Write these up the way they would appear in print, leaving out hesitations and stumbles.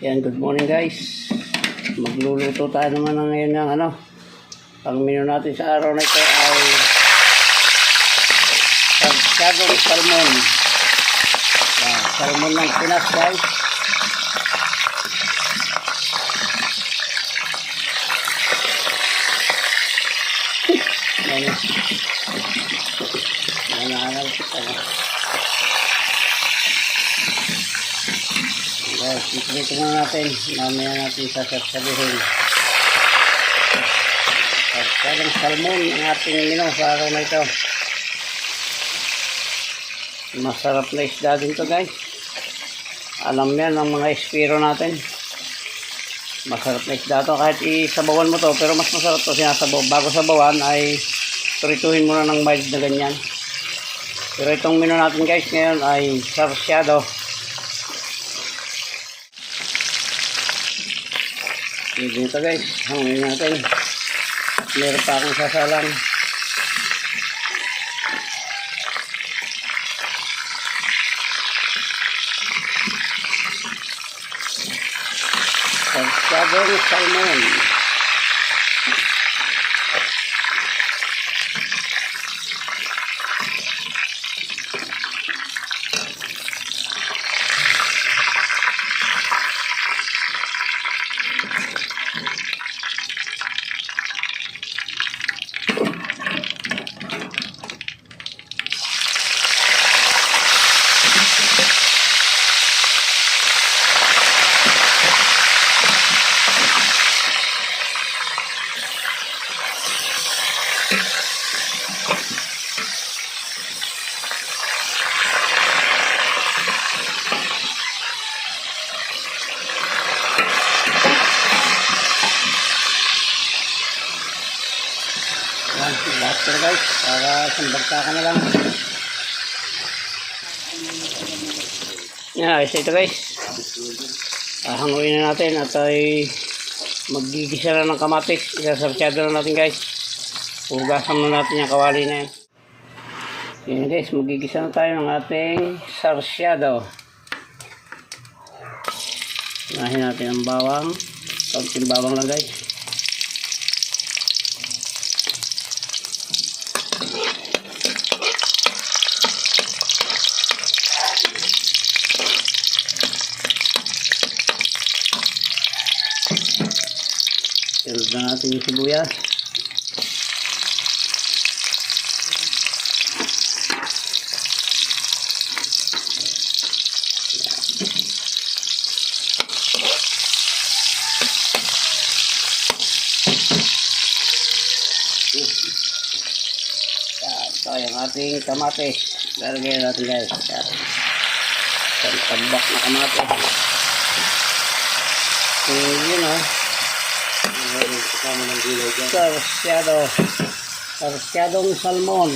Yan, good morning guys. Magluluto tayo naman ngayon ng ang menu natin sa araw na ito ay Sagsadong salmon. Salmon ng Pinas guys. Guys, ito na natin. Mamaya natin sasabihin. Sagsadong salmon ang ating menu sa araw na ito. Masarap na isda din to guys. Alam yan ang mga espiro natin. Masarap na isda to kahit isabawan mo to, pero mas masarap to sinasabaw. Bago sabawan ay turituhin mo na ng mild na ganyan. Pero itong menu natin guys ngayon ay sarsyado. Dito guys, hangin natin. Meron pa akong sasalang. Sagsadong salmon. Lahat ko guys, para sambagta ka na lang. Yan, ayos ito guys. Hanguin na natin at ay magigisa na ng kamatis. Isasarsyado na natin guys. Hugasan na natin yung kawali na yan. Yan guys, magigisa na tayo ng ating sarsyado. Unahin natin ang bawang. Kaunting bawang lang guys. Ilog na natin yung sibuyas. Ito yung ating kamatis. Lalagyan natin guys. Isang tambak na kamatis. Yun sarsyadong salmon.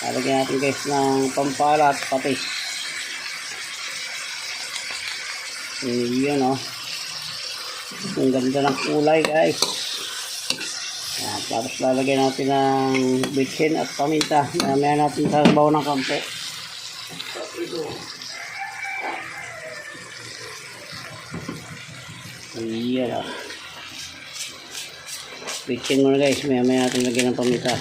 Lalagyan natin guys ng pampala at patis. Yun ang ganda ng kulay guys. Tapos lalagyan natin ng bitsin at paminta. Mamaya natin sasabaw ng konti. Yan bitsin muna guys, may natin lagyan ng paminta.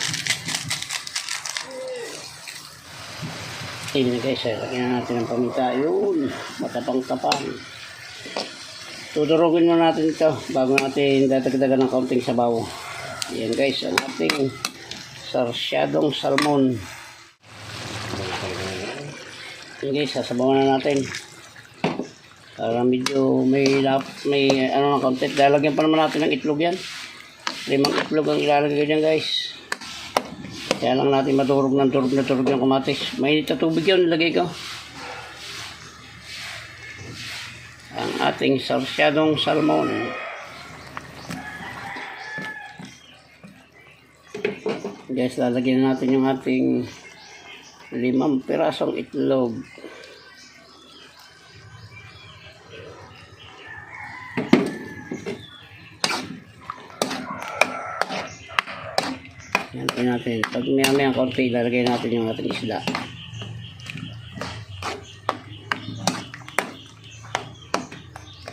Ayan guys, lagyan natin ng paminta. Yun, matapang-tapang. Tudurugin muna natin ito bago natin dadagdagan ng kaunting sabaw. Ayan guys, ang ating sarsyadong salmon. Ayan guys, sasabawan na natin para medyo may ng kaunti. Lalagyan pa naman natin ng itlog yan. 5 itlog ang ilalagay dyan guys. Kaya lang natin madurog ng turog yung kamatis. May tubig yun, ilagay ko. Ang ating sarsyadong salmon. Guys, lalagyan natin yung ating 5 pirasong itlog. Yan natin. Pag may konti, lalagay natin yung ating isda.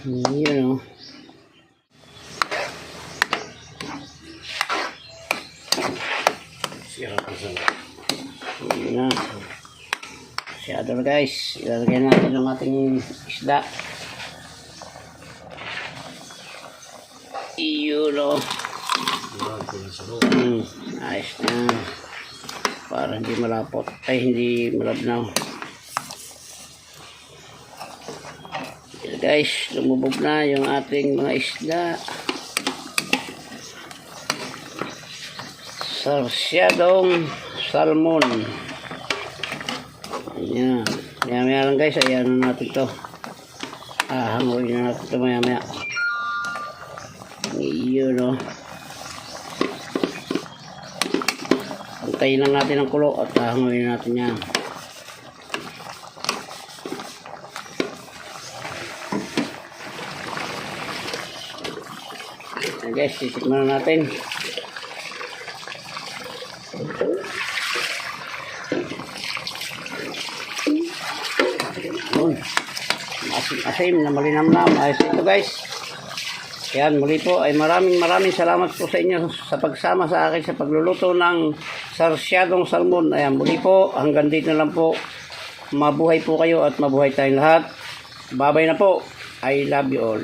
Yun, oh. Yun na. Masyado na guys. Ilalagay natin ang ating isda. Yun, oh. Ayos na. Para hindi malapot. Ay, hindi malabnaw. Yun guys, lumubog na yung ating mga isda. Sarsyadong salmon. Ayan. Maya-maya lang guys. Ayan na natin to. Hanguin na natin to maya-maya. Yun, o. Antayin lang natin ang kulo at hanguin natin yan. Ayan guys, sisikman na natin. Asim na malinamnam. Ayos ito guys. Yan, muli po ay maraming salamat po sa inyo sa pagsama sa akin sa pagluluto ng sarsyadong salmon. Ayan, muli po, hanggang dito lang po. Mabuhay po kayo at mabuhay tayong lahat. Babay na po. I love you all.